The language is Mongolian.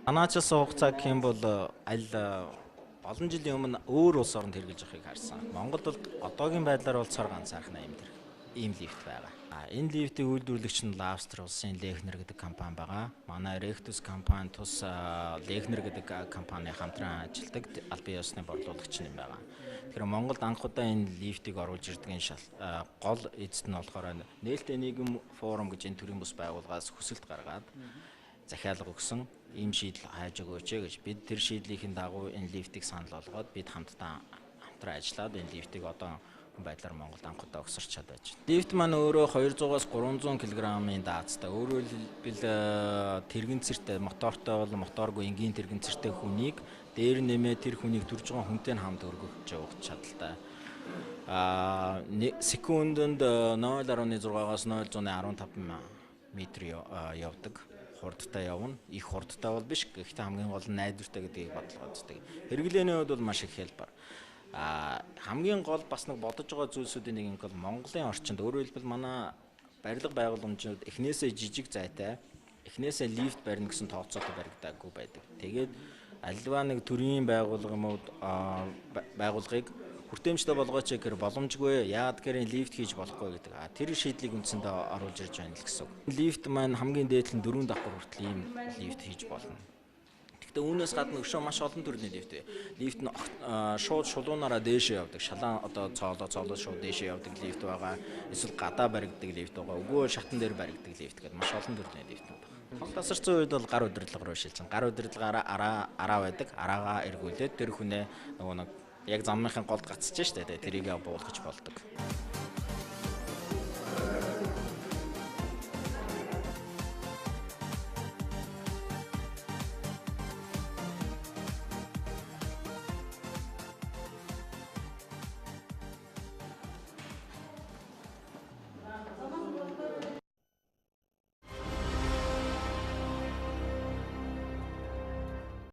Анаачаас хугацаа гэх юм бол аль олон жилийн өмнө өөр улс оронд хэрэгжилж байгааг харсан. Монголд бол одоогийн байдлаар бол цор ганцаархнаа ийм лифт байгаа. Энэ лифтийг үйлдвэрлэгч нь Австри улсын Лехнер гэдэг компани байгаа. Манай Rectus компани тус Лехнер гэдэг компани хамтран ажилладаг аль бие усны борлуулагч юм байгаа. Тэгэхээр Монголд анх удаа энэ лифтийг оруулж ирдгийн гол эзэд нь болохоор нээлттэй нийгэм форум гэж энэ төрлийн бус байгууллагаас хүсэлт гаргаад захиалга өгсөн ийм шийдэл хайж өгөөч гэж бид тэр шийдлийн дагуу энэ лифтийг санал болгоод бид хамтран ажиллаад энэ лифтийг одоо байдлаар Монголд анх удаа өгсөрч чадаад байна. Лифт маань өөрөө 200-аас 300 кг-ийн даацтай. Өөрөөр хэлбэл тэрэгэн цэртэй мотортой бол моторгүй энгийн тэрэгэн цэртэй хүнийг дээр нэмээ тэр хүнийг төрж байгаа хүнтэй нь хамт өргөж явах чадaltaй. Секундэд 0.6-аас 0.15 метр явдаг. Хурдтай явна. Их хурдтай бол биш. Гэхдээ хамгийн гол нь найдвартай гэдгийг бодлого үздэг. Хэрэглээний хувьд бол маш их хялбар. Хамгийн гол бас нэг бодож байгаа зүйлсүүдийн нэг юм бол Монголын орчинд өөрөөр хэлбэл манай барилга байгууламжууд эхнээсээ жижиг зайтай, эхнээсээ лифт барина гэсэн тооцоотой баригдаагүй байдаг. Тэгээд альва нэг төрийн байгууллагыг хүртээмжтэй болгооч гэхээр боломжгүй. Яагаад гэхээр лифт хийж болохгүй гэдэг. Тэр шийдлийг үндсэндээ оруулж ирж байна л гэсэн үг. Лифт маань хамгийн дээд нь 4 давхар хүртэл ийм лифт хийж болно. Гэхдээ үүнээс гадна өшөө маш олон төрлийн лифт бай. Лифт нь шууд шулуунаараа дээшээ явдаг. Шалан одоо цоолоо шууд дээшээ явдаг лифт байгаа. Эсвэл гадаа баригддаг лифт байгаа. Өгөө шатан дээр баригддаг лифт гэдэг маш олон төрлийн лифт байна. Хол тасарсан үед бол гар удирдлага руу шилжин. Гар удирдлагаараа араа байдаг. Араагаа эргүүлээд тэр хүнээ нөгөө яг замынхын голд гацчих штэ тэрийг буулгаж болдог.